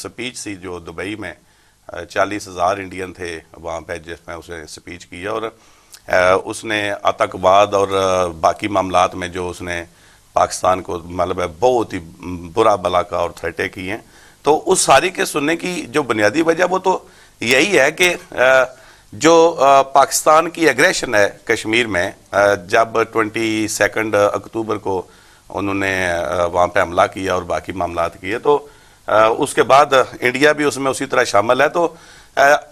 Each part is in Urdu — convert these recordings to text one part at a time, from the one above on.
سپیچ تھی جو دبئی میں 40,000 انڈین تھے وہاں پہ جس میں اس نے سپیچ کیا، اور اس نے آتنکواد اور باقی معاملات میں جو اس نے پاکستان کو مطلب ہے بہت ہی برا بلا کا اور تھریٹیں کی ہیں. تو اس ساری کے سننے کی جو بنیادی وجہ وہ تو یہی ہے کہ جو پاکستان کی ایگریشن ہے کشمیر میں، جب 22 اکتوبر کو انہوں نے وہاں پہ حملہ کیا اور باقی معاملات کیے، تو اس کے بعد انڈیا بھی اس میں اسی طرح شامل ہے. تو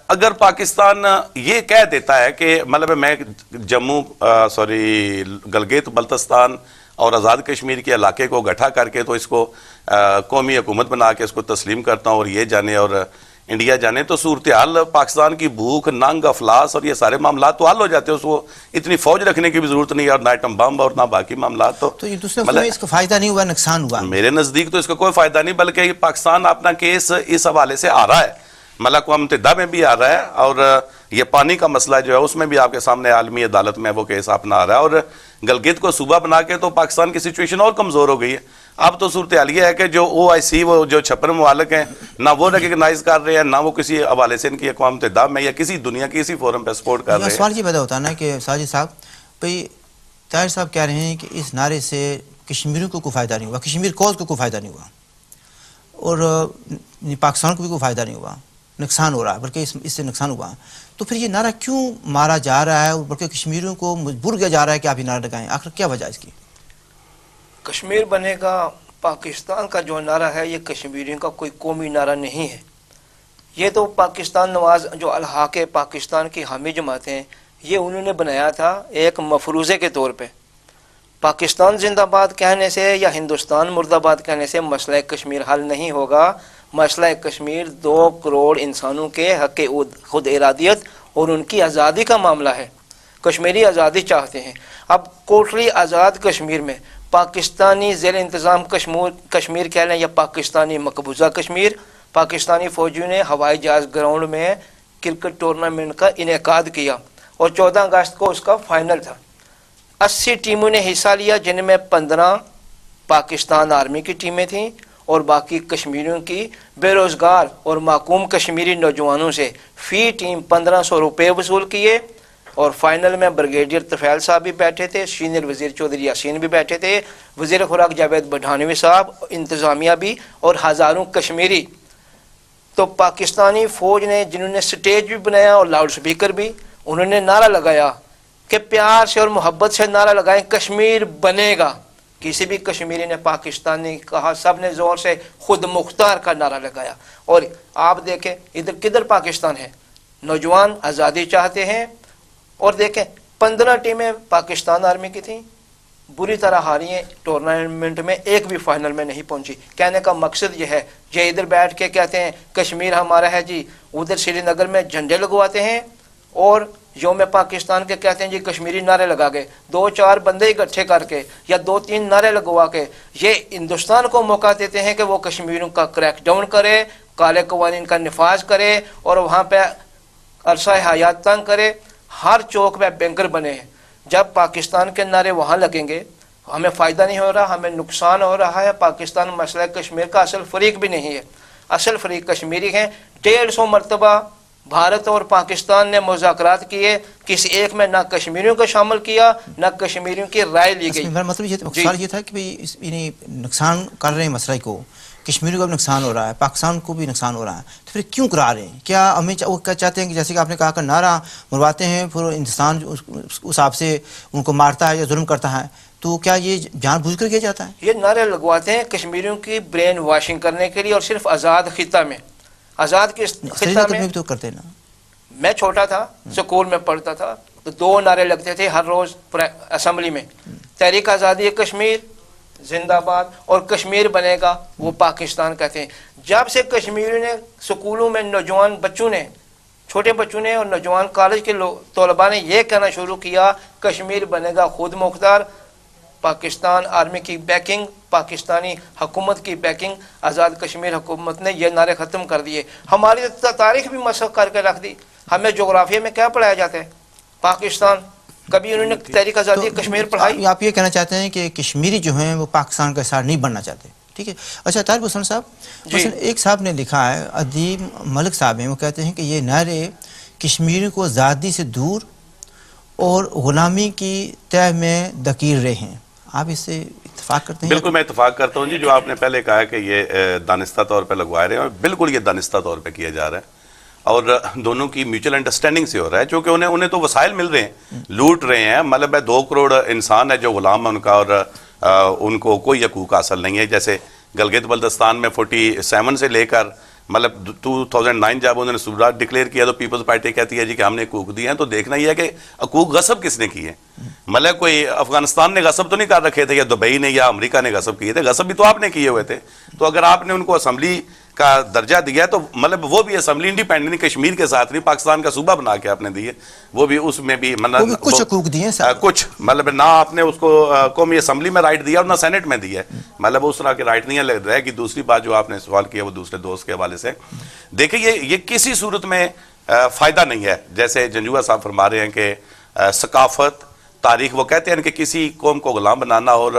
اگر پاکستان یہ کہہ دیتا ہے کہ مطلب میں گلگت بلتستان اور آزاد کشمیر کے علاقے کو گٹھا کر کے تو اس کو قومی حکومت بنا کے اس کو تسلیم کرتا ہوں اور یہ جانے اور انڈیا جانے، تو صورتحال پاکستان کی بھوک، ننگ، افلاس اور یہ سارے معاملات تو حل ہو جاتے ہیں. اس کو اتنی فوج رکھنے کی بھی ضرورت نہیں ہے، اور نہ ایٹم بم اور نہ باقی معاملات. تو یہ دوسرے میں اس کا فائدہ نہیں ہوا، نقصان ہوا؟ میرے نزدیک تو اس کا کوئی فائدہ نہیں، بلکہ یہ پاکستان اپنا کیس اس حوالے سے آ رہا ہے، مطلب اقوام متحدہ میں بھی آ رہا ہے، اور یہ پانی کا مسئلہ جو ہے اس میں بھی آپ کے سامنے عالمی عدالت میں وہ کیس اپنا آ رہا ہے. اور گلگت کو صوبہ بنا کے تو پاکستان کی سچویشن اور کمزور ہو گئی ہے. اب تو صورتحال یہ ہے کہ جو OIC وہ جو 56 ممالک ہیں، نہ وہ ریکگنائز کر رہے ہیں، نہ وہ کسی حوالے سے ان کی اقوام متحدہ میں یا کسی دنیا کی کسی فورم پہ سپورٹ کر رہے ہیں. سوال یہ پیدا ہوتا ہے نا کہ ساجد صاحب، بھئی طاہر صاحب کہہ رہے ہیں کہ اس نعرے سے کشمیریوں کو کوئی فائدہ نہیں ہوا، کشمیر کوز کو کوئی فائدہ نہیں ہوا، اور پاکستان کو بھی کوئی فائدہ نہیں ہوا، نقصان ہو رہا ہے، بلکہ اس سے نقصان ہوا. تو پھر یہ نعرہ کیوں مارا جا رہا ہے، بلکہ کشمیریوں کو مجبور کیا جا رہا ہے کہ آپ یہ نعرہ لگائیں؟ آخر کیا وجہ اس کی؟ کشمیر بنے گا پاکستان کا جو نعرہ ہے، یہ کشمیریوں کا کوئی قومی نعرہ نہیں ہے. یہ تو پاکستان نواز جو الحاق پاکستان کی حامی جماعتیں ہیں، یہ انہوں نے بنایا تھا ایک مفروضے کے طور پہ. پاکستان زندہ باد کہنے سے یا ہندوستان مرد آباد کہنے سے مسئلہ کشمیر حل نہیں ہوگا. مسئلہ کشمیر 2 کروڑ انسانوں کے حق خود ارادیت اور ان کی آزادی کا معاملہ ہے. کشمیری آزادی چاہتے ہیں. اب کوٹلی آزاد کشمیر میں پاکستانی زیر انتظام کشمیر کہہ لیں یا پاکستانی مقبوضہ کشمیر، پاکستانی فوجیوں نے ہوائی جہاز گراؤنڈ میں کرکٹ ٹورنامنٹ کا انعقاد کیا، اور 14 اگست کو اس کا فائنل تھا. 80 ٹیموں نے حصہ لیا، جن میں 15 پاکستان آرمی کی ٹیمیں تھیں، اور باقی کشمیریوں کی بے روزگار اور معقوم کشمیری نوجوانوں سے فی ٹیم 1500 روپے وصول کیے. اور فائنل میں بریگیڈیئر طفیل صاحب بھی بیٹھے تھے، سینئر وزیر چودھری یاسین بھی بیٹھے تھے، وزیر خوراک جاوید بڑھانوی صاحب، انتظامیہ بھی، اور ہزاروں کشمیری. تو پاکستانی فوج نے، جنہوں نے سٹیج بھی بنایا اور لاؤڈ سپیکر بھی، انہوں نے نعرہ لگایا کہ پیار سے اور محبت سے نعرہ لگائیں، کشمیر بنے گا. کسی بھی کشمیری نے پاکستان نے کہا، سب نے زور سے خود مختار کا نعرہ لگایا. اور آپ دیکھیں ادھر کدھر پاکستان ہے، نوجوان آزادی چاہتے ہیں. اور دیکھیں 15 ٹیمیں پاکستان آرمی کی تھیں، بری طرح ہاری ہیں، ٹورنامنٹ میں ایک بھی فائنل میں نہیں پہنچی. کہنے کا مقصد یہ ہے، یہ ادھر بیٹھ کے کہتے ہیں کشمیر ہمارا ہے جی، ادھر سری نگر میں جھنڈے لگواتے ہیں، اور یوم پاکستان کے کہتے ہیں جی کشمیری نعرے لگا کے 2-4 بندے اکٹھے کر کے یا 2-3 نعرے لگوا کے یہ ہندوستان کو موقع دیتے ہیں کہ وہ کشمیریوں کا کریک ڈاؤن کرے، کالے قوانین کا نفاذ کرے، اور وہاں پہ عرصہ حیات تنگ کرے. ہر چوک پہ بینکر بنے ہیں. جب پاکستان کے نعرے وہاں لگیں گے، ہمیں فائدہ نہیں ہو رہا، ہمیں نقصان ہو رہا ہے. پاکستان مسئلہ کشمیر کا اصل فریق بھی نہیں ہے، اصل فریق کشمیری ہیں. 150 مرتبہ بھارت اور پاکستان نے مذاکرات کیے، کسی ایک میں نہ کشمیریوں کو شامل کیا، نہ کشمیریوں کی رائے لی گئی. میرا مطلب یہ تھا کہ یعنی نقصان کر رہے ہیں مسئلہ کو، کشمیریوں کو بھی نقصان ہو رہا ہے، پاکستان کو بھی نقصان ہو رہا ہے، تو پھر کیوں کرا رہے ہیں؟ کیا ہمیں وہ کیا چاہتے ہیں کہ جیسے کہ آپ نے کہا کہ نعرہ مرواتے ہیں، پھر ہندوستان اس حساب سے ان کو مارتا ہے یا ظلم کرتا ہے، تو کیا یہ جان بوجھ کر کیا جاتا ہے؟ یہ نعرے لگواتے ہیں کشمیریوں کی برین واشنگ کرنے کے لیے، اور صرف آزاد خطہ میں، آزاد کے خطہ میں تو کرتے نا. میں چھوٹا تھا، سکول میں پڑھتا تھا، تو 2 نعرے لگتے تھے ہر روز اسمبلی میں، تحریک آزادی کشمیر زندہ باد اور کشمیر بنے گا وہ پاکستان کہتے ہیں. جب سے کشمیریوں نے سکولوں میں نوجوان بچوں نے، چھوٹے بچوں نے اور نوجوان کالج کے طلباء نے یہ کہنا شروع کیا کشمیر بنے گا خود مختار، پاکستان آرمی کی بیکنگ، پاکستانی حکومت کی بیکنگ، آزاد کشمیر حکومت نے یہ نعرے ختم کر دیے. ہماری تاریخ بھی مسخ کر کے رکھ دی. ہمیں جغرافیہ میں کیا پڑھایا جاتا ہے؟ پاکستان. کبھی انہوں نے تحریک آزادی کشمیر پڑھائی؟ آپ یہ کہنا چاہتے ہیں کہ کشمیری جو ہیں وہ پاکستان کا حصہ نہیں بننا چاہتے؟ ٹھیک ہے. اچھا طاہر حسین صاحب, مثلا ایک صاحب نے لکھا ہے, ادیب ملک صاحب ہیں, وہ کہتے ہیں کہ یہ نعرے کشمیریوں کو آزادی سے دور اور غلامی کی تہ میں دھکیل رہے ہیں. آپ اس سے اتفاق کرتے ہیں؟ بالکل میں اتفاق کرتا ہوں جی. جو آپ نے پہلے کہا کہ یہ دانستہ طور پہ لگوا رہے ہیں, اور بالکل یہ دانستہ طور پہ کیا جا رہا ہے, اور دونوں کی میوچل انڈرسٹینڈنگ سے ہو رہا ہے, چونکہ انہیں تو وسائل مل رہے ہیں, لوٹ رہے ہیں. مطلب 2 کروڑ انسان ہے جو غلام ہے ان کا, اور ان کو کوئی حقوق حاصل نہیں ہے. جیسے گلگت بلتستان میں 47 سے لے کر مطلب 2009 جب انہوں نے صوبات ڈکلیئر کیا تو پیپلز پارٹی کہتی ہے جی کہ ہم نے حقوق دیے ہیں. تو دیکھنا یہ ہے کہ حقوق غصب کس نے کیے. مطلب کوئی افغانستان نے غصب تو نہیں کر رکھے تھے, یا دبئی نے یا امریکہ نے غصب کیے تھے, غصب بھی تو آپ نے کیے ہوئے تھے. تو اگر آپ نے ان کو اسمبلی کا درجہ دیا تو مطلب وہ بھی اسمبلی انڈیپینڈنٹ کشمیر کے ساتھ نہیں, پاکستان کا صوبہ بنا کے آپ نے دیے, وہ بھی اس میں بھی مطلب کچھ حقوق دیے ہیں, کچھ مطلب نہ آپ نے اس کو قومی اسمبلی میں رائٹ دیا اور نہ سینٹ میں دیا ہے. مطلب اس طرح کے رائٹ نہیں رہے گی. دوسری بات جو آپ نے سوال کیا وہ دوسرے دوست کے حوالے سے, دیکھیں یہ کسی صورت میں فائدہ نہیں ہے. جیسے جنجوعہ صاحب فرما رہے ہیں کہ ثقافت تاریخ, وہ کہتے ہیں کہ کسی قوم کو غلام بنانا اور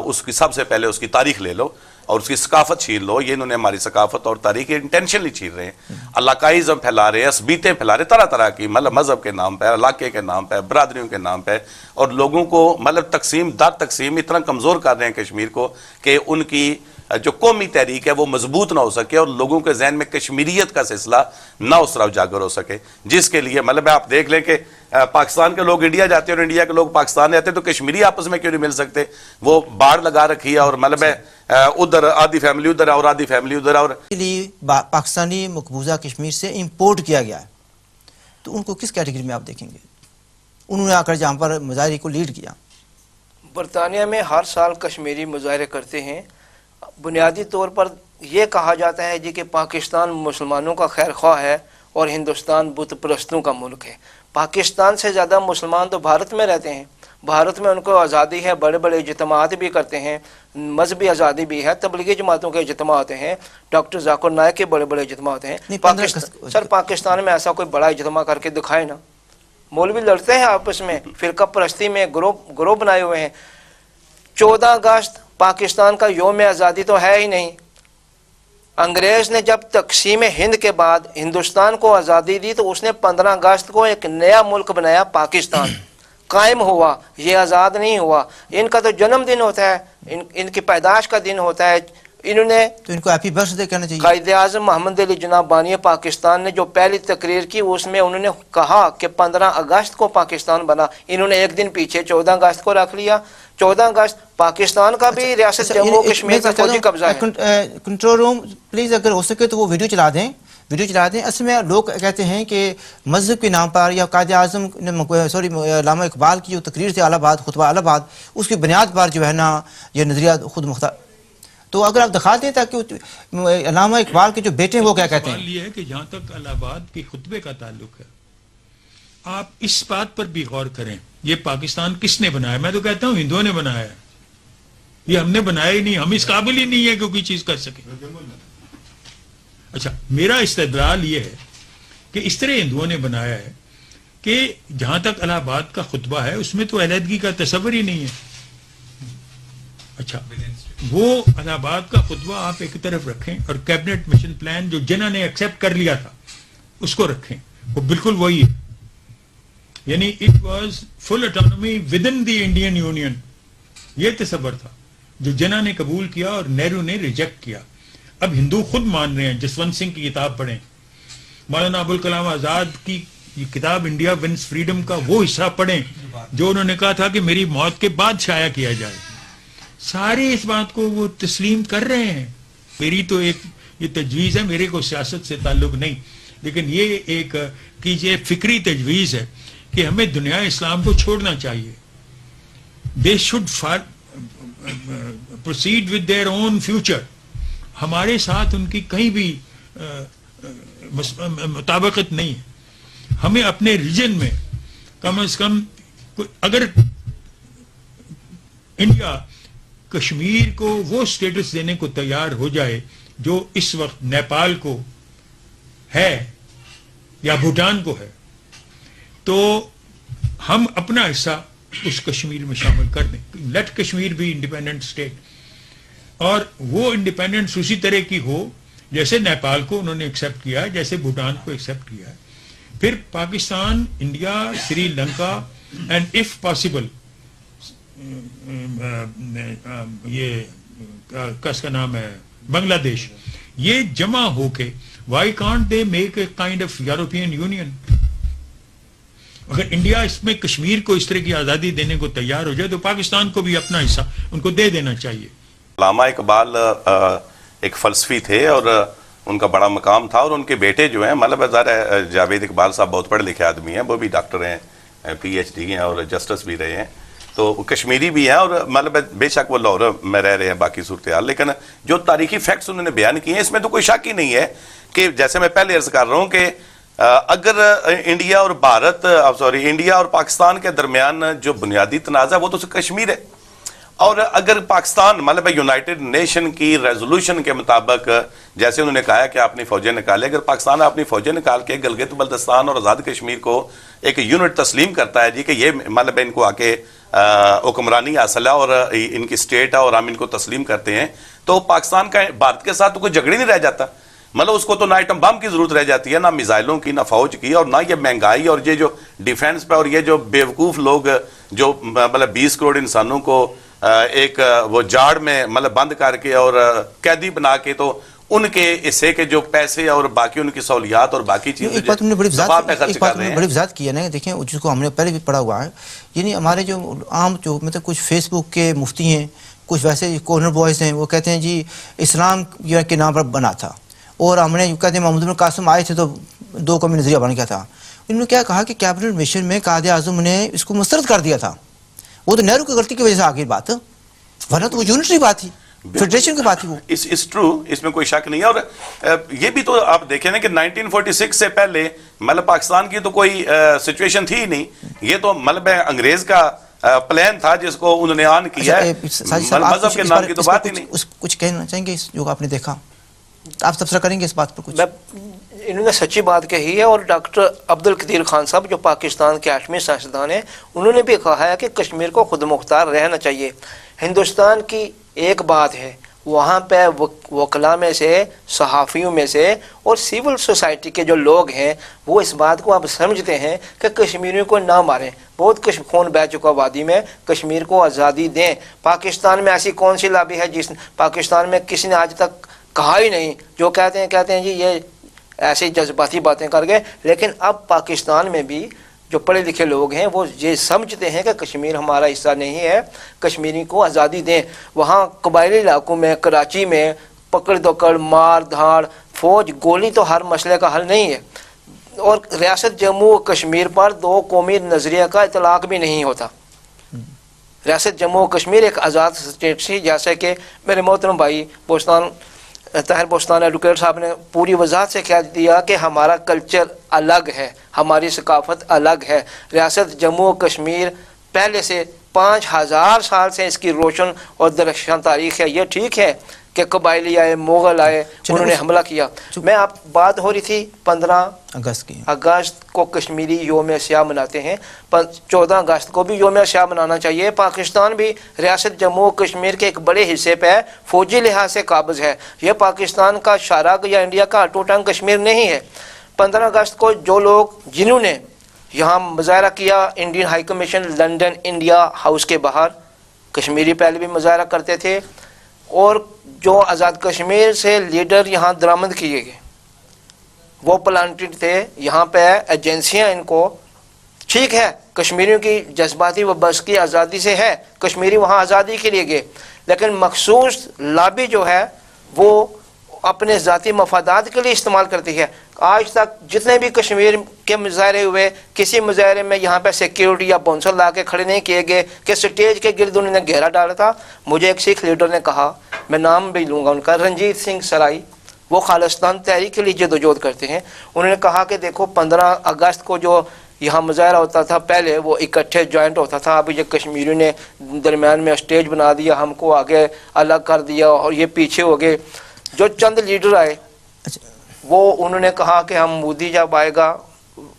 اس کی سب سے پہلے اس کی تاریخ لے لو اور اس کی ثقافت چھین لو. یہ انہوں نے ہماری ثقافت اور تاریخ انٹینشنلی چھین رہے ہیں. علاقائزم پھیلا رہے ہیں, عصبیتیں پھیلا رہے ہیں طرح طرح کی, مطلب مذہب کے نام پہ, علاقے کے نام پہ, برادریوں کے نام پہ, اور لوگوں کو مطلب تقسیم در تقسیم اتنا کمزور کر رہے ہیں کشمیر کو کہ ان کی جو قومی تحریک ہے وہ مضبوط نہ ہو سکے اور لوگوں کے ذہن میں کشمیریت کا سلسلہ نہ اس طرح اجاگر ہو سکے. جس کے لیے مطلب آپ دیکھ لیں کہ پاکستان کے لوگ انڈیا جاتے ہیں اور انڈیا کے لوگ پاکستان جاتے ہیں, تو کشمیری آپس میں کیوں نہیں مل سکتے؟ وہ باڑ لگا رکھی ہے, اور مطلب ادھر آدھی فیملی ادھر اور آدھی فیملی ادھر. اور پاکستانی مقبوضہ کشمیر سے امپورٹ کیا گیا ہے, تو ان کو کس کیٹیگری میں آپ دیکھیں گے؟ انہوں نے آ کر جہاں پر مظاہرے کو لیڈ کیا. برطانیہ میں ہر سال کشمیری مظاہرے کرتے ہیں. بنیادی طور پر یہ کہا جاتا ہے جی کہ پاکستان مسلمانوں کا خیر خواہ ہے اور ہندوستان بت پرستوں کا ملک ہے. پاکستان سے زیادہ مسلمان تو بھارت میں رہتے ہیں. بھارت میں ان کو آزادی ہے, بڑے بڑے اجتماعات بھی کرتے ہیں, مذہبی آزادی بھی ہے, تبلیغی جماعتوں کے اجتماع ہوتے ہیں, ڈاکٹر ذاکر نائک کے بڑے بڑے اجتماع ہوتے ہیں. سر پاکستان میں ایسا کوئی بڑا اجتماع کر کے دکھائے نا. مولوی لڑتے ہیں آپس میں, فرقہ پرستی میں گروہ بنائے ہوئے ہیں. 14 اگست پاکستان کا یوم آزادی تو ہے ہی نہیں. انگریز نے جب تقسیم ہند کے بعد ہندوستان کو آزادی دی تو اس نے 15 اگست کو ایک نیا ملک بنایا, پاکستان قائم ہوا. یہ آزاد نہیں ہوا. ان کا تو جنم دن ہوتا ہے, ان کی پیدائش کا دن ہوتا ہے. انہوں نے تو ان کو ہیپی برتھ ڈے کہنا چاہیے. قائد اعظم محمد علی جناح بانی پاکستان نے جو پہلی تقریر کی اس میں انہوں نے کہا کہ 15 اگست کو پاکستان بنا. انہوں نے ایک دن پیچھے 14 اگست کو رکھ لیا. 14 اگست پاکستان کا بھی ریاست جموں کشمیر کا فوجی قبضہ ہے. کنٹرول روم پلیز اگر ہو سکے تو وہ ویڈیو چلا دیں. اصل میں لوگ کہتے ہیں کہ مذہب کے نام پر یا قائد اعظم علامہ اقبال کی جو تقریر تھی الہ آباد, خطبہ الہ آباد, اس کی بنیاد پر جو ہے نا یہ نظریہ خود مختار. تو اگر آپ دکھا دیں تاکہ علامہ اقبال کے جو بیٹے ہیں وہ کیا کہتے ہیں. یہ ہے کہ جہاں تک الہ آباد کے خطبے کا تعلق ہے, آپ اس بات پر بھی غور کریں یہ پاکستان کس نے بنایا. میں تو کہتا ہوں ہندوؤں نے بنایا ہے, یہ ہم نے بنایا ہی نہیں. ہم اس قابل ہی نہیں ہے کہ کوئی چیز کر سکے. اچھا, میرا استدلال یہ ہے کہ اس طرح ہندوؤں نے بنایا ہے کہ جہاں تک الہ آباد کا خطبہ ہے اس میں تو علیحدگی کا تصور ہی نہیں ہے. اچھا, وہ الہ آباد کا خطبہ آپ ایک طرف رکھیں اور کیبنٹ مشن پلان جو جنہوں نے ایکسپٹ کر لیا تھا اس کو رکھیں, وہ بالکل وہی ہے. یعنی it was full autonomy within the Indian union, یہ تصور تھا جو جنہوں نے قبول کیا اور نہرو نے ریجیکٹ کیا. اب ہندو خود مان رہے ہیں. جسونت سنگھ کی کتاب پڑھیں, مولانا ابوالکلام آزاد کی کتاب انڈیا ونس فریڈم کا وہ حصہ پڑھیں جو انہوں نے کہا تھا کہ میری موت کے بعد شائع کیا جائے. سارے اس بات کو وہ تسلیم کر رہے ہیں. میری تو ایک یہ تجویز ہے, میرے کو سیاست سے تعلق نہیں, لیکن یہ ایک کیجئے فکری تجویز ہے کہ ہمیں دنیا اسلام کو چھوڑنا چاہیے. They should proceed with their own future. ہمارے ساتھ ان کی کہیں بھی مطابقت نہیں ہے. ہمیں اپنے ریجن میں کم از کم اگر انڈیا کشمیر کو وہ سٹیٹس دینے کو تیار ہو جائے جو اس وقت نیپال کو ہے یا بھوٹان کو ہے, تو ہم اپنا حصہ اس کشمیر میں شامل کر دیں. لیٹ کشمیر بھی انڈیپینڈنٹ اسٹیٹ. اور وہ انڈیپینڈنس اسی طرح کی ہو جیسے نیپال کو انہوں نے ایکسیپٹ کیا ہے, جیسے بھوٹان کو ایکسیپٹ کیا ہے. پھر Pakistan, India, Sri Lanka and if possible یہ کس کا نام ہے بنگلہ دیش, یہ جمع ہو کے why can't they make a kind of European union. اگر انڈیا اس میں کشمیر کو اس طرح کی آزادی دینے کو تیار ہو جائے تو پاکستان کو بھی اپنا حصہ ان کو دے دینا چاہیے. علامہ اقبال ایک فلسفی تھے اور ان کا بڑا مقام تھا, اور ان کے بیٹے جو ہیں مطلب جاوید اقبال صاحب بہت پڑھے لکھے آدمی ہیں, وہ بھی ڈاکٹر ہیں, پی ایچ ڈی ہیں اور جسٹس بھی رہے ہیں, تو کشمیری بھی ہیں, اور مطلب بے شک وہ لاہور میں رہ رہے ہیں باقی صورتحال, لیکن جو تاریخی فیکٹس انہوں نے بیان کیے ہیں اس میں تو کوئی شک ہی نہیں ہے کہ جیسے میں پہلے عرض کر رہا ہوں کہ اگر انڈیا اور انڈیا اور پاکستان کے درمیان جو بنیادی تنازع ہے وہ تو کشمیر ہے, اور اگر پاکستان مطلب یونائٹڈ نیشن کی ریزولوشن کے مطابق جیسے انہوں نے کہا کہ اپنی فوجیں نکالے, اگر پاکستان اپنی فوجیں نکال کے گلگت بلتستان اور آزاد کشمیر کو ایک یونٹ تسلیم کرتا ہے جی کہ یہ مطلب ان کو آ کے حکمرانی حاصل ہے اور ان کی اسٹیٹ ہے اور ہم ان کو تسلیم کرتے ہیں, تو پاکستان کا بھارت کے ساتھ تو کوئی جھگڑی نہیں رہ جاتا. مطلب اس کو تو نہ ایٹم بم کی ضرورت رہ جاتی ہے, نہ میزائلوں کی, نہ فوج کی, اور نہ یہ مہنگائی اور یہ جو ڈیفینس پہ, اور یہ جو بیوقوف لوگ جو مطلب 20 کروڑ انسانوں کو ایک وہ جاڑ میں مطلب بند کر کے اور قیدی بنا کے, تو ان کے حصے کے جو پیسے اور باقی ان کی سہولیات اور باقی چیزیں ایک بات ہم نے بڑی بڑی وضاحت کی ہے نا, دیکھیں جس کو ہم نے پہلے بھی پڑھا ہوا ہے, یعنی ہمارے جو عام جو مطلب کچھ فیس بک کے مفتی ہیں, کچھ ویسے کارنر بوائز ہیں, وہ کہتے ہیں جی اسلام کے نام پر بنا تھا, اور ہم نے کہتے ہیں محمد بن قاسم آئے تھے تو 2 قومی نظریہ بن گیا تھا. انہوں نے کیا کہا کہ کیبنٹ مشن میں قائد اعظم نے اس کو مسترد کر دیا تھا, وہ تو نہرو کی غلطی کی وجہ سے آگے بات, ورنہ تو وہ یونٹری بات تھی, فیڈریشن کی بات تھی. وہ اس ٹرو, اس میں کوئی شک نہیں ہے. اور یہ بھی تو آپ دیکھیں نا کہ 1946 سے پہلے مطلب پاکستان کی تو کوئی سچویشن تھی ہی نہیں, یہ تو مطلب انگریز کا پلان تھا جس کو انہوں نے آن کیا ہے, مذہب کے نام کی تو بات ہی نہیں. کچھ کہنا چاہیں گے جو آپ نے دیکھا, آپ تبصرہ کریں گے اس بات پر کچھ؟ انہوں نے سچی بات کہی ہے, اور ڈاکٹر عبد القدیر خان صاحب جو پاکستان کے 8ویں سائنسدان ہیں, انہوں نے بھی کہا ہے کہ کشمیر کو خود مختار رہنا چاہیے. ہندوستان کی ایک بات ہے, وہاں پہ وکلاء میں سے, صحافیوں میں سے اور سول سوسائٹی کے جو لوگ ہیں وہ اس بات کو اب سمجھتے ہیں کہ کشمیریوں کو نہ ماریں, بہت خون بہہ چکا وادی میں, کشمیر کو آزادی دیں. پاکستان میں ایسی کون سی لابی ہے جس پاکستان میں کسی نے آج تک کہا ہی نہیں, جو کہتے ہیں جی یہ ایسی جذباتی باتیں کر گئے. لیکن اب پاکستان میں بھی جو پڑھے لکھے لوگ ہیں وہ یہ سمجھتے ہیں کہ کشمیر ہمارا حصہ نہیں ہے, کشمیری کو آزادی دیں. وہاں قبائلی علاقوں میں, کراچی میں پکڑ دکڑ, مار دھاڑ, فوج, گولی تو ہر مسئلے کا حل نہیں ہے. اور ریاست جموں و کشمیر پر 2 قومی نظریہ کا اطلاق بھی نہیں ہوتا. ریاست جموں و کشمیر ایک آزاد اسٹیٹ تھی, جیسے کہ میرے محترم بھائی طاہر بوستان ایڈوکیٹ صاحب نے پوری وضاحت سے کہہ دیا کہ ہمارا کلچر الگ ہے, ہماری ثقافت الگ ہے. ریاست جموں و کشمیر پہلے سے 5000 سال سے اس کی روشن اور درخشاں تاریخ ہے. یہ ٹھیک ہے کہ قبائلی آئے, مغل آئے, انہوں نے حملہ کیا. میں آپ بات ہو رہی تھی 15 اگست کو کشمیری یوم سیاہ مناتے ہیں, 14 اگست کو بھی یوم سیاہ منانا چاہیے. پاکستان بھی ریاست جموں و کشمیر کے ایک بڑے حصے پہ فوجی لحاظ سے قابض ہے. یہ پاکستان کا شارق یا انڈیا کا اٹوٹنگ کشمیر نہیں ہے. 15 اگست کو جو لوگ جنہوں نے یہاں مظاہرہ کیا Indian high commission London India house کے باہر, کشمیری پہلے بھی مظاہرہ کرتے تھے, اور جو آزاد کشمیر سے لیڈر یہاں درآمد کیے گئے وہ پلانٹڈ تھے یہاں پہ ایجنسیاں. ان کو ٹھیک ہے کشمیریوں کی جذباتی و بس کی آزادی سے ہے, کشمیری وہاں آزادی کے لیے گئے, لیکن مخصوص لابی جو ہے وہ اپنے ذاتی مفادات کے لیے استعمال کرتی ہے. آج تک جتنے بھی کشمیر کے مظاہرے ہوئے, کسی مظاہرے میں یہاں پہ سیکیورٹی یا بونسر لا کے کھڑے نہیں کیے گئے کہ سٹیج کے گرد انہوں نے گھیرا ڈالا تھا. مجھے ایک سکھ لیڈر نے کہا, میں نام بھی لوں گا ان کا, رنجیت سنگھ سرائی, وہ خالصتان تحریک کے لیے جدوجہد کرتے ہیں. انہوں نے کہا کہ دیکھو 15 اگست کو جو یہاں مظاہرہ ہوتا تھا پہلے وہ اکٹھے جوائنٹ ہوتا تھا, اب یہ کشمیریوں نے درمیان میں اسٹیج بنا دیا, ہم کو آگے الگ کر دیا اور یہ پیچھے ہو گئے. جو چند لیڈر آئے وہ انہوں نے کہا کہ ہم مودی جب آئے گا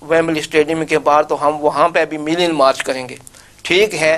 ویمبلی اسٹیڈیم کے باہر تو ہم وہاں پہ بھی ملین مارچ کریں گے. ٹھیک ہے,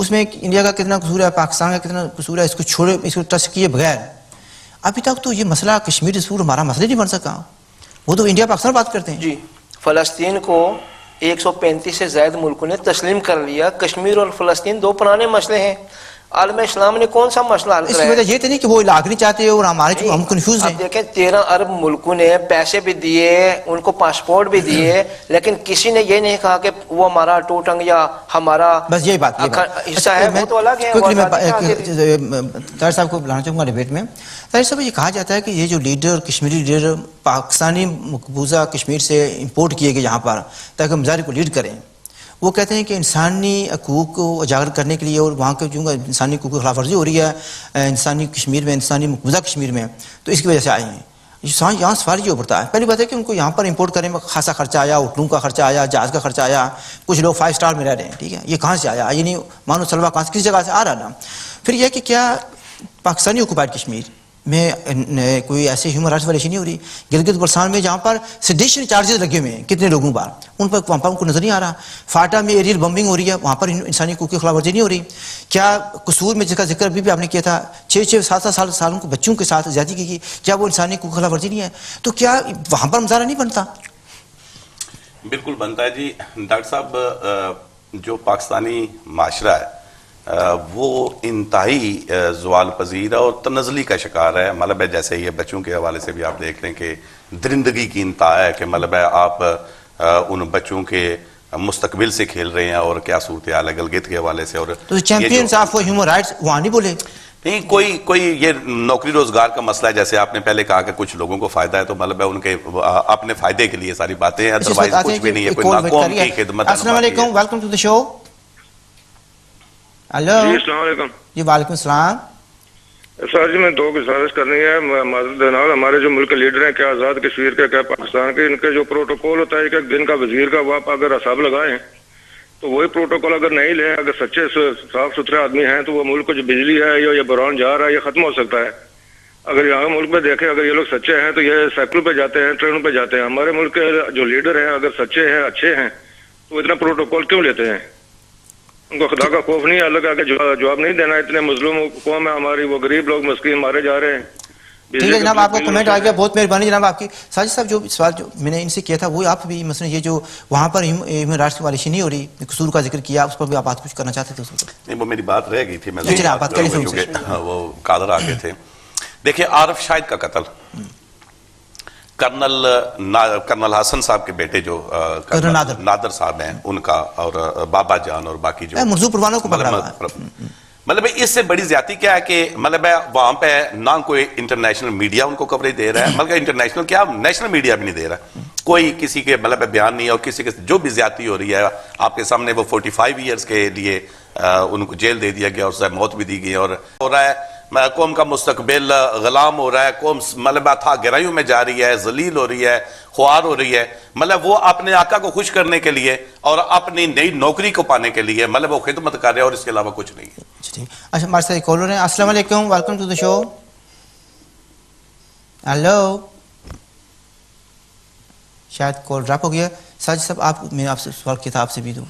اس میں انڈیا کا کتنا قصور ہے, پاکستان کا کتنا قصور ہے, اس کو چھوڑے, اس کو ٹچ کیے بغیر ابھی تک تو یہ مسئلہ کشمیر ضرور ہمارا مسئلہ نہیں بن سکا. وہ تو انڈیا پاکستان بات کرتے ہیں. جی, فلسطین کو 135 سے زائد ملکوں نے تسلیم کر لیا. کشمیر اور فلسطین دو پرانے مسئلے ہیں. عالم اسلام نے کون سا مسئلہ حل اس کرا کی ہے؟ وجہ یہ تو نہیں کہ وہ علاق نہیں چاہتے اور ہمارے جو ہم کنفیوز ہیں. اب دیکھیں 13 ارب ملکوں نے پیسے بھی دیے, ان کو پاسپورٹ بھی دیے, لیکن کسی نے یہ نہیں کہا کہ وہ ہمارا ٹو ٹنگ یا ہمارا بس یہی بات حصہ ہے, وہ تو الگ ہے. طاہر صاحب کو بلانا چاہوں گا ڈیبیٹ میں. طاہر صاحب یہ کہا جاتا ہے کہ یہ جو لیڈر کشمیری لیڈر پاکستانی مقبوضہ کشمیر سے امپورٹ کیے گئے یہاں پر تاکہ مظاہرے کو لیڈ کریں, وہ کہتے ہیں کہ انسانی حقوق کو اجاگر کرنے کے لیے اور وہاں کے جو انسانی حقوق کی خلاف ورزی ہو رہی ہے انسانی کشمیر میں, انسانی مقبوضہ کشمیر میں, تو اس کی وجہ سے آئے ہیں. یہاں سوال یہ ابھرتا ہے, پہلی بات ہے کہ ان کو یہاں پر امپورٹ کرنے میں خاصا خرچہ آیا, ہوٹلوں کا خرچہ آیا, جہاز کا خرچہ آیا, کچھ لوگ 5 اسٹار میں رہ رہے ہیں, ٹھیک ہے, یہ کہاں سے آیا, یہ نہیں مانو سلوا کہاں سے کس جگہ سے آ رہا نا. پھر یہ کہ کیا پاکستانی آکوپائڈ کشمیر میں کوئی ایسے ہیومن رائٹس وائلیشن نہیں ہو رہی؟ گلگت بلتستان میں جہاں پر سیڈیشن چارجز لگے ہوئے ہیں کتنے لوگوں پر, ان پر وہاں پر ان کو نظر نہیں آ رہا. فاٹا میں ایریل بمبنگ ہو رہی ہے, وہاں پر انسانی حقوق کی خلاف ورزی نہیں ہو رہی. کیا قصور میں جس کا ذکر بھی آپ نے کیا تھا 6-7 سالوں کو بچوں کے ساتھ زیادتی کی گئی, کیا وہ انسانی حقوق کی خلاف ورزی نہیں ہے؟ تو کیا وہاں پر مظاہرہ نہیں بنتا؟ بالکل بنتا ہے جی. ڈاکٹر صاحب, جو پاکستانی معاشرہ ہے وہ انتہائی زوال پذیر اور تنزلی کا شکار ہے. مطلب ہے جیسے یہ بچوں کے حوالے سے بھی آپ دیکھ لیں کہ درندگی کی انتہا ہے کہ مطلب ہے آپ ان بچوں کے مستقبل سے کھیل رہے ہیں اور کیا صورتحال ہے گلگت کے حوالے سے. اور تو چیمپئنز آف ہیومن رائٹس وہاں نہیں بولے؟ نہیں, کوئی یہ نوکری روزگار کا مسئلہ ہے, جیسے آپ نے پہلے کہا کہ کچھ لوگوں کو فائدہ ہے, تو مطلب ہے ان کے اپنے فائدے کے لیے ساری باتیں ہیں, ادروائز کچھ بھی نہیں ہے. کوئی نہ قوم کی خدمت. السلام علیکم, welcome to the show. Hello جی السلام علیکم. جی وعلیکم السلام. سر جی میں 2 گزارش کرنی ہے معذرت دینا. ہمارے جو ملک کے لیڈر ہیں, کیا آزاد کشمیر کے کیا پاکستان کے, ان کے جو پروٹوکول ہوتا ہے کہ دن کا وزیر کا وہ آپ اگر حساب لگائیں تو وہی پروٹوکول اگر نہیں لیں, اگر سچے صاف ستھرے آدمی ہیں تو وہ ملک کو جو بجلی ہے یا بحران جا رہا ہے یہ ختم ہو سکتا ہے. اگر یہاں ملک میں دیکھیں اگر یہ لوگ سچے ہیں تو یہ سائیکلوں پہ جاتے ہیں, ٹرینوں پہ جاتے ہیں. ہمارے ملک کے جو لیڈر ہیں اگر سچے ہیں اچھے ہیں تو اتنا پروٹوکول کیوں لیتے ہیں؟ ان کو خدا کا خوف نہیں ہے, اللہ کا جواب نہیں دینا. اتنے مظلوم قوم ہے ہماری, وہ غریب لوگ مسکین مارے جا رہے ہیں. ٹھیک ہے جناب, آپ کا کمنٹ آ گیا, بہت مہربانی جناب آپ کی. ساجد صاحب جو سوال جو میں نے ان سے کیا تھا وہ آپ بھی مثلا یہ جو وہاں پر ہیومن رائٹس کی وائلیشن نہیں ہو رہی, قصور کا ذکر کیا, اس پر بھی آپ بات کچھ کرنا چاہتے تھے؟ نہیں, وہ میری بات رہ گئی تھی, میں بات کریے, وہ کادر آگے تھے. دیکھیں عارف شاہد کا قتل, کرنل حسن صاحب کے بیٹے جو نادر صاحب ہیں ان کا, اور بابا جان اور باقی جو مرزوق پروانوں کو پکڑا, مطلب اس سے بڑی زیادتی کیا ہے کہ مطلب وہاں پہ نہ کوئی انٹرنیشنل میڈیا ان کو کوریج دے رہا ہے, مطلب انٹرنیشنل کیا نیشنل میڈیا بھی نہیں دے رہا, کوئی کسی کے مطلب بیان نہیں ہے, اور کسی کے جو بھی زیادتی ہو رہی ہے آپ کے سامنے, وہ 45 ایئرز کے لیے ان کو جیل دے دیا گیا اور موت بھی دی گئی, اور ہو رہا ہے قوم کا مستقبل غلام ہو رہا ہے, قوم مطلب تھا گہرائیوں میں جا رہی ہے, ذلیل ہو رہی ہے, خوار ہو رہی ہے. مطلب وہ اپنے آقا کو خوش کرنے کے لیے اور اپنی نئی نوکری کو پانے کے لیے مطلب وہ خدمت کر رہے ہیں, اور اس کے علاوہ کچھ نہیں ہے. اچھا ہمارے ساتھ کالر ہیں. السلام علیکم, welcome to the show. Hello, شاید کال ڈراپ ہو گیا. ساجد صاحب میں آپ سے سوال کیا تھا, آپ سے بھی دوں.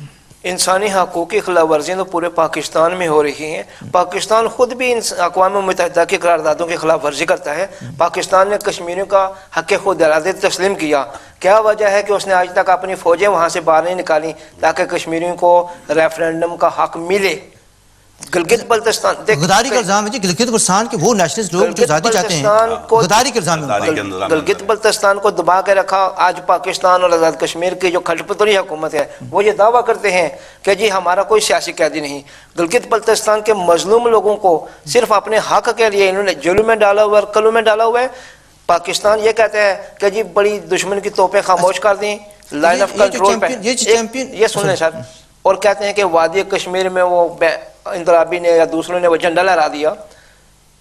انسانی حقوق کی خلاف ورزیاں تو پورے پاکستان میں ہو رہی ہیں. پاکستان خود بھی اقوام متحدہ کی قراردادوں کی خلاف ورزی کرتا ہے. پاکستان نے کشمیریوں کا حق خود ارادی تسلیم کیا. کیا وجہ ہے کہ اس نے آج تک اپنی فوجیں وہاں سے باہر نہیں نکالی تاکہ کشمیریوں کو ریفرینڈم کا حق ملے؟ گلگت بلتستان غداری کا الزام ہے جی, گلگت بلتستان کے وہ نیشنلسٹ لوگ جو آزادی چاہتے ہیں, غداری کا الزام ہے. گلگت بلتستان کو دبا کے رکھا. آج پاکستان اور آزاد کشمیر کی جو کھٹ پتوری حکومت ہے وہ یہ دعویٰ کرتے ہیں کہ جی ہمارا کوئی سیاسی قیدی نہیں. گلگت بلتستان کے مظلوم لوگوں کو صرف اپنے حق کے لیے انہوں نے جیلوں میں ڈالا ہوا ہے, قلعوں میں ڈالا ہوا ہے. پاکستان یہ کہتا ہے کہ جی بڑی دشمن کی توپیں خاموش کر دیں, لائن آف کنٹرول پہ. یہ سن لیں سر. اور کہتے ہیں کہ وادی کشمیر میں وہ انقلابی نے یا دوسروں نے وہ جھنڈا لہرا دیا.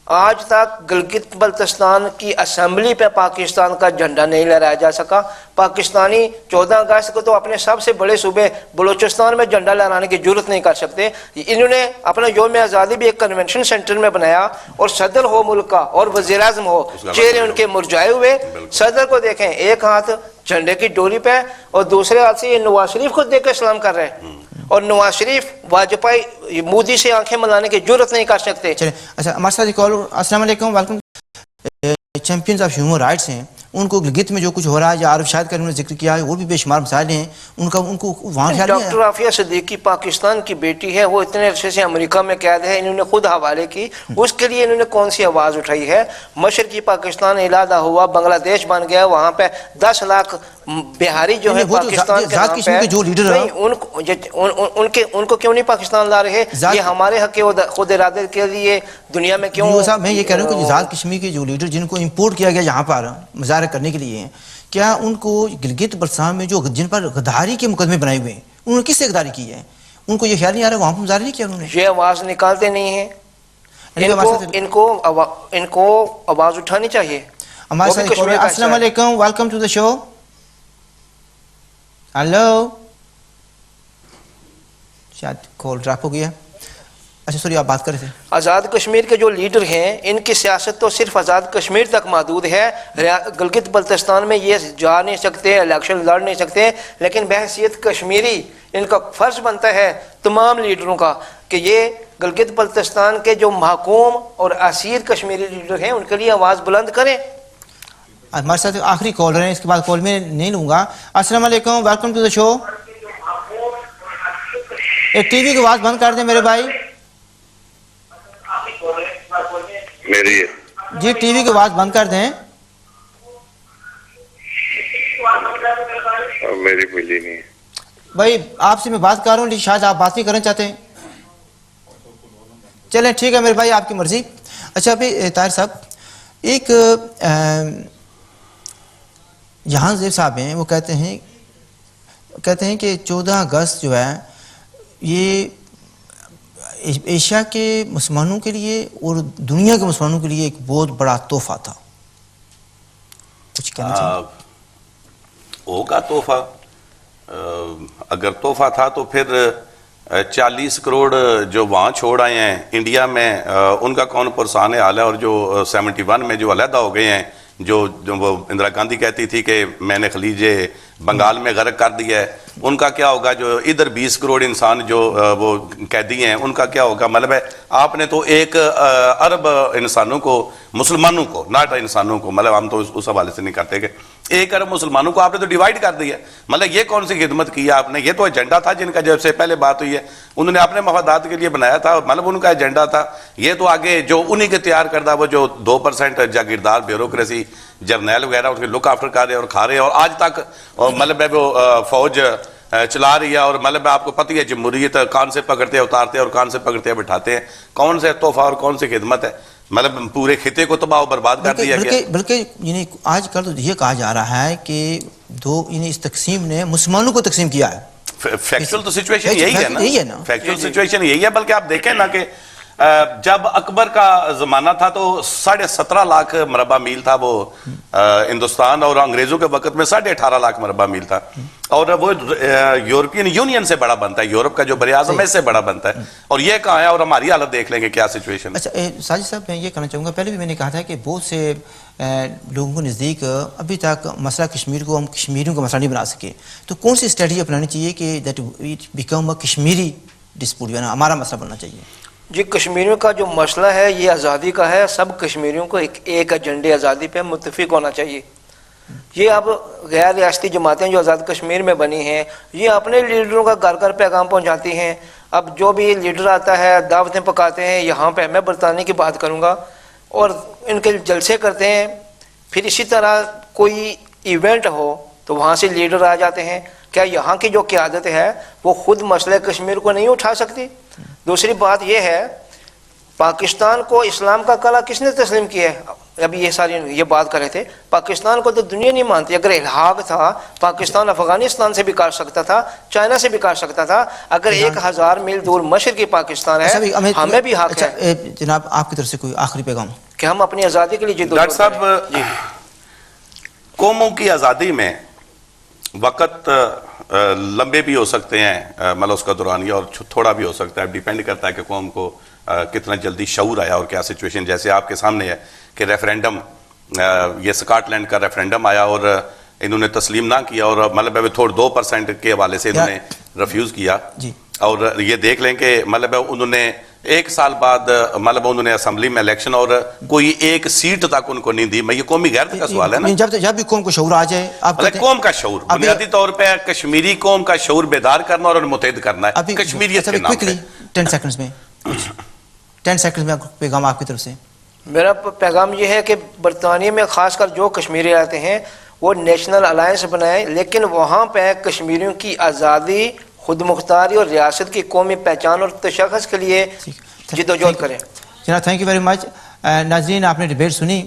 آج تک گلگت بلتستان کی اسمبلی پہ پاکستان کا جھنڈا نہیں لہرایا جا سکا. پاکستانی 14 اگست کو تو اپنے سب سے بڑے صوبے بلوچستان میں جھنڈا لہرانے کی جرت نہیں کر سکتے. انہوں نے اپنا یوم آزادی بھی ایک کنونشن سینٹر میں بنایا, اور صدر ہو ملک کا اور وزیر اعظم ہو, چہرے ان کے مرجھائے ہوئے. صدر کو دیکھیں, ایک ہاتھ جھنڈے کی ڈوری پہ اور دوسرے ہاتھ سے یہ نواز شریف خود دیکھ کے سلام کر رہے ہیں. اور نواز شریف واجپئی مودی سے آنکھیں ملانے کی جرت نہیں کر سکتے. چلیں اچھا ہمارے ساتھ ایک اور السلام علیکم welcome. Champions of human rights ہیں, ان کو گلگت میں جو کچھ ہو رہا ہے یا عارف شاہد کا انہوں نے ذکر کیا ہے, اور بھی بے شمار مسائل ہیں, ان کو وہاں خیال نہیں ڈاکٹر عافیہ صدیقی پاکستان کی بیٹی ہے, وہ اتنے عرصے سے امریکہ میں قید ہے, انہوں نے خود حوالے کی, اس کے لیے انہوں نے کون سی آواز اٹھائی ہے؟ مشرقی پاکستان علیحدہ ہوا, بنگلہ دیش بن گیا, وہاں پہ 10 لاکھ بہاری جو ہے پاکستان کے نام پہ, جو لیڈر ہیں ان کو کیوں نہیں پاکستان لا رہے؟ یہ ہمارے حق خود ارادے کے لیے دنیا میں کیوں؟ صاحب میں یہ کہہ رہا ہوں کہ آزاد کشمیر کے جو لیڈر جن کو امپورٹ کیا گیا یہاں پر مظاہرہ کرنے کے لیے, کیا ان کو گلگت بلتستان میں جو جن پر غداری کے مقدمے بنائے ہوئے ہیں انہوں نے کس سے غداری کی ہے؟ ان کو یہ خیال نہیں آ رہا وہاں پر مظاہرہ نہیں کیا انہوں نے؟ یہ آواز نکالتے نہیں ہیں, ان کو آواز اٹھانی چاہیے. ہمارے ساتھ السلام علیکم welcome to the show. Hello, شاید کال ڈراپ ہو گیا. اچھا سوری آپ بات کر رہے تھے. آزاد کشمیر کے جو لیڈر ہیں ان کی سیاست تو صرف آزاد کشمیر تک محدود ہے, گلگت بلتستان میں یہ جا نہیں سکتے, الیکشن لڑ نہیں سکتے, لیکن بحیثیت کشمیری ان کا فرض بنتا ہے تمام لیڈروں کا کہ یہ گلگت بلتستان کے جو محکوم اور اسیر کشمیری لیڈر ہیں ان کے لیے آواز بلند کریں. ہمارے ساتھ آخری کالر ہیں, اس کے بعد کال میں نہیں لوں گا. السلام علیکم ویلکم ٹو دا شو. ایک ٹی وی کی آواز بند کر دیں میرے بھائی. میری جی ٹی وی کی آواز بند کر دیں. میری ملی نہیں. بھائی آپ سے میں بات کر رہا ہوں لیکن شاید آپ بات نہیں کرنا چاہتے ہیں. چلیں ٹھیک ہے میرے بھائی, آپ کی مرضی. اچھا ابھی طاہر صاحب, ایک جہاں زیب صاحب ہیں, وہ کہتے ہیں کہ 14 اگست جو ہے یہ ایشیا کے مسلمانوں کے لیے اور دنیا کے مسلمانوں کے لیے ایک بہت بڑا تحفہ تھا. کچھ کہنا چاہیے؟ ہوگا تحفہ, اگر تحفہ تھا تو پھر 40 کروڑ جو وہاں چھوڑ آئے ہیں انڈیا میں, ان کا کون پرسان حال ہے؟ اور جو 71 میں جو علیحدہ ہو گئے ہیں, جو وہ اندرا گاندھی کہتی تھی کہ میں نے خلیج بنگال میں غرق کر دیا ہے, ان کا کیا ہوگا؟ جو ادھر 20 کروڑ انسان جو وہ قیدی ہیں ان کا کیا ہوگا؟ مطلب ہے آپ نے تو 1 ارب انسانوں کو, مسلمانوں کو, ناٹ انسانوں کو, مطلب ہم تو اس حوالے سے نہیں کرتے کہ 1 ارب مسلمانوں کو آپ نے تو ڈیوائیڈ کر دیا. مطلب یہ کون سی خدمت کی ہے آپ نے؟ یہ تو ایجنڈا تھا جن کا جب سے پہلے بات ہوئی ہے انہوں نے اپنے مفادات کے لیے بنایا تھا, مطلب ان کا ایجنڈا تھا. یہ تو آگے جو انہی کے تیار کردہ وہ جو 2% جاگیردار بیوروکریسی جرنیل وغیرہ ان کے لک آفٹر کر رہے اور کھا رہے ہیں, اور آج تک مطلب ہے وہ فوج چلا رہی ہے. اور مطلب آپ کو پتہ ہے جمہوریت کان سے پکڑتے اتارتے ہیں اور کان سے پکڑتے بٹھاتے ہیں. کون سے تحفہ اور کون سی خدمت ہے؟ مطلب پورے خطے کو تباہ و برباد کر دیا گیا. بلکہ یعنی آج کل تو یہ کہا جا رہا ہے کہ یعنی اس تقسیم نے مسلمانوں کو تقسیم کیا ہے. فیکچول تو سچویشن یہی ہے نا, فیکچول سچویشن یہی ہے. بلکہ آپ دیکھیں نا کہ جب اکبر کا زمانہ تھا تو 17.5 لاکھ مربع میل تھا وہ ہندوستان, اور انگریزوں کے وقت میں 18.5 لاکھ مربع میل تھا, اور وہ یورپین یونین سے بڑا بنتا ہے, یورپ کا جو بر اعظم ہے اس سے بڑا بنتا ہے. اور یہ کہاں ہے, اور ہماری حالت دیکھ لیں گے کیا سچویشن. اچھا ساجد صاحب میں یہ کہنا چاہوں گا, پہلے بھی میں نے کہا تھا کہ بہت سے لوگوں کو نزدیک ابھی تک مسئلہ کشمیر کو ہم کشمیریوں کا مسئلہ نہیں بنا سکے, تو کون سی اسٹریٹجی اپنانی چاہیے کہ that it become a Kashmiri dispute, جو ہے نا ہمارا مسئلہ بننا چاہیے؟ جی کشمیریوں کا جو مسئلہ ہے یہ آزادی کا ہے, سب کشمیریوں کو ایک ایجنڈے آزادی پہ متفق ہونا چاہیے. یہ اب غیر ریاستی جماعتیں جو آزاد کشمیر میں بنی ہیں یہ اپنے لیڈروں کا گھر گھر پیغام پہنچاتی ہیں. اب جو بھی لیڈر آتا ہے دعوتیں پکاتے ہیں, یہاں پہ میں برطانیہ کی بات کروں گا, اور ان کے جلسے کرتے ہیں. پھر اسی طرح کوئی ایونٹ ہو تو وہاں سے لیڈر آ جاتے ہیں. کیا یہاں کی جو قیادت ہے وہ خود مسئلہ کشمیر کو نہیں اٹھا سکتی؟ دوسری بات یہ ہے, پاکستان کو اسلام کا کلہ کس نے تسلیم کیا ہے؟ ابھی یہ بات کر رہے تھے, پاکستان کو تو دنیا نہیں مانتی. اگر الحاق تھا پاکستان افغانستان سے بھی کر سکتا تھا, چائنا سے بھی کر سکتا تھا. اگر 1000 میل دور مشرقی پاکستان ہے, ہمیں بھی حق ہے. جناب آپ کی طرف سے کوئی آخری پیغام کہ ہم اپنی آزادی کے لیے ڈاکٹر صاحب, قوموں کی آزادی میں وقت لمبے بھی ہو سکتے ہیں, مطلب اس کا دورانیہ, اور تھوڑا بھی ہو سکتا ہے. ڈیپینڈ کرتا ہے کہ قوم کو کتنا جلدی شعور آیا اور کیا سچویشن. جیسے آپ کے سامنے ہے کہ ریفرینڈم, یہ اسکاٹ لینڈ کا ریفرینڈم آیا اور انہوں نے تسلیم نہ کیا, اور مطلب 2% کے حوالے سے انہوں نے ریفیوز کیا. اور یہ دیکھ لیں کہ مطلب انہوں نے 1 سال بعد مطلب انہوں نے اسمبلی میں الیکشن اور کوئی 1 سیٹ تک ان کو نہیں دی. میں یہ قومی غیرت کا سوال ہے نا, جب بھی قوم کو شعور آ جائے, آپ قوم کا شعور بنیادی طور پہ کشمیری قوم کا شعور بیدار کرنا اور متحد کرنا ہے کشمیریت کے نام پہ. 10 سیکنڈز میں 10 سیکنڈز میں پیغام آپ کی طرف سے. میرا پیغام یہ ہے کہ برطانیہ میں خاص کر جو کشمیری رہتے ہیں وہ نیشنل الائنس بنائیں, لیکن وہاں پہ کشمیریوں کی آزادی, خود مختاری اور ریاست کی قومی پہچان اور تشخص کے لیے جدوجہد کریں. جناب تھینک یو ویری مچ. ناظرین آپ نے ڈیبیٹ سنی.